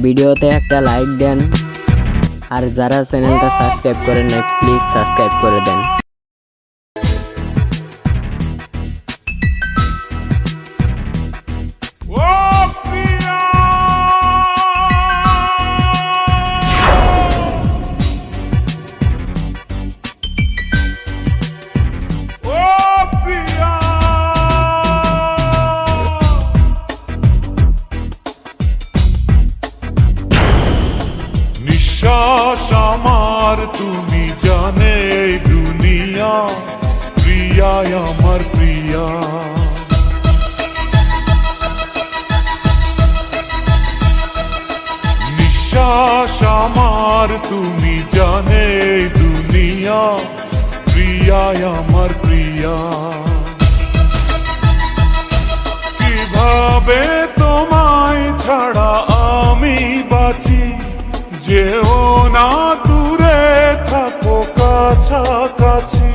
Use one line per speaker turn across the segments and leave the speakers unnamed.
ভিডিওতে একটা লাইক দেন, আর যারা চ্যানেলটা সাবস্ক্রাইব করেন নাই প্লিজ সাবস্ক্রাইব করে দেন।
আমার তুমি জানে দুনিয়া, প্রিয়া আমার প্রিয়া। নিঃশ্বাস আমার তুমি জানে দুনিয়া, প্রিয়া আমার প্রিয়া। কিভাবে তোমায় ছাড়া আমি বাঁচি, যেও না দূরে থাকো কাছাকাছি।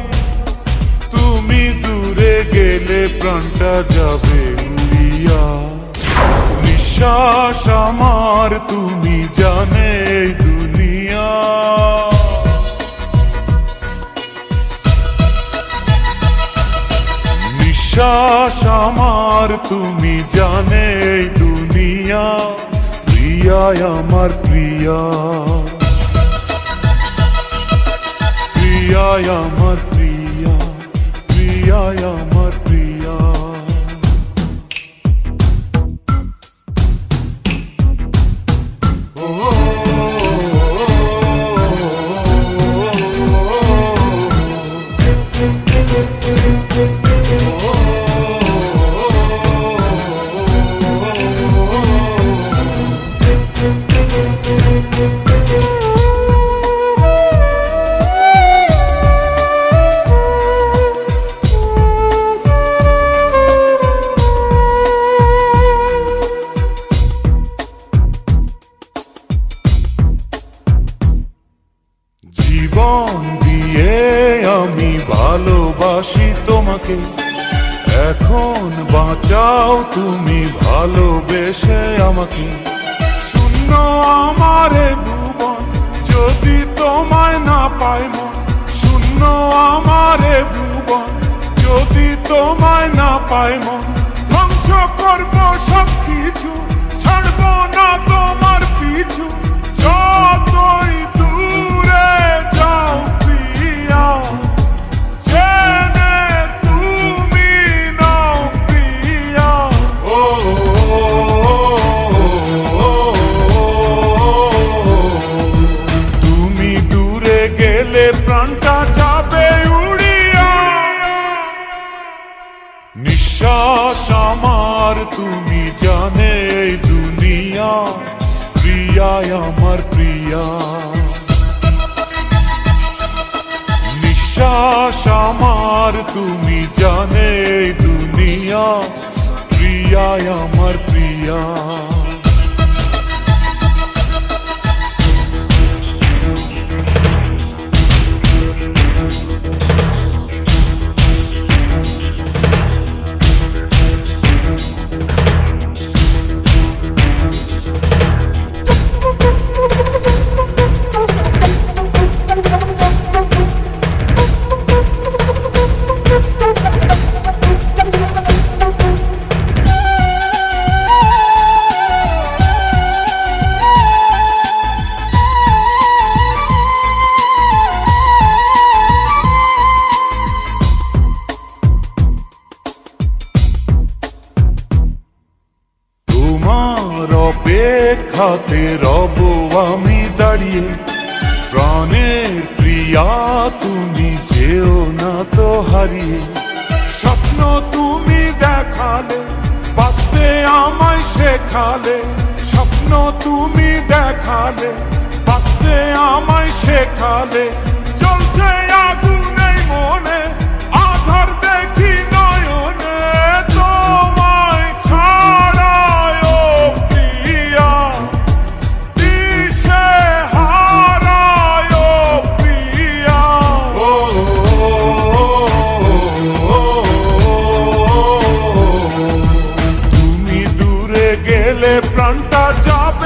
তুমি দূরে গেলে প্রাণটা যাবে উড়িয়া। নিঃশ্বাস আমার তুমি জানে দুনিয়া। নিঃশ্বাস আমার তুমি জানে দুনিয়া, প্রিয়া আমার প্রিয়া। প্রিয়া আমার প্রিয়া, প্রিয়া আমার প্রিয়া। জীবন দিয়ে আমি ভালোবাসি তোমাকে, এখন বাঁচাও তুমি ভালোবেসে আমাকে। শূন্য আমারে ভুবন যদি তোমায় না পাই মন, শূন্য আমারে ভুবন যদি তোমায় না পাই মন। ধ্বংস করবো সব কিছু, ছাড়বো না তোমার পিছু। যতই দূরে যাও প্রিয়া, জেনে তুমি নাও প্রিয়া। ও তুমি দূরে গেলে প্রাণটা যাবে উড়িয়া। নিঃশ্বাস আমার তুমি জানে দুনিয়া, প্রিয়া আমার প্রিয়া। নিঃশ্বাস আমার তুমি জানে দুনিয়া, প্রিয়া আমার প্রিয়া। অপেক্ষাতে রব আমি দাঁড়িয়ে, প্রাণের প্রিয়া তুমি যেও না তো হারিয়ে। স্বপ্ন তুমি দেখালে, বাঁচতে আমায় শেখালে। স্বপ্ন তুমি দেখালে, বাঁচতে আমায় শেখালে। চলছে আগুন এই মনে, আধার দেখি নয়নে। তোমায় ছাড়ায় ও প্রিয়া, দিশে হারায় ও প্রিয়া। তুমি দূরে গেলে প্রাণটা যাবে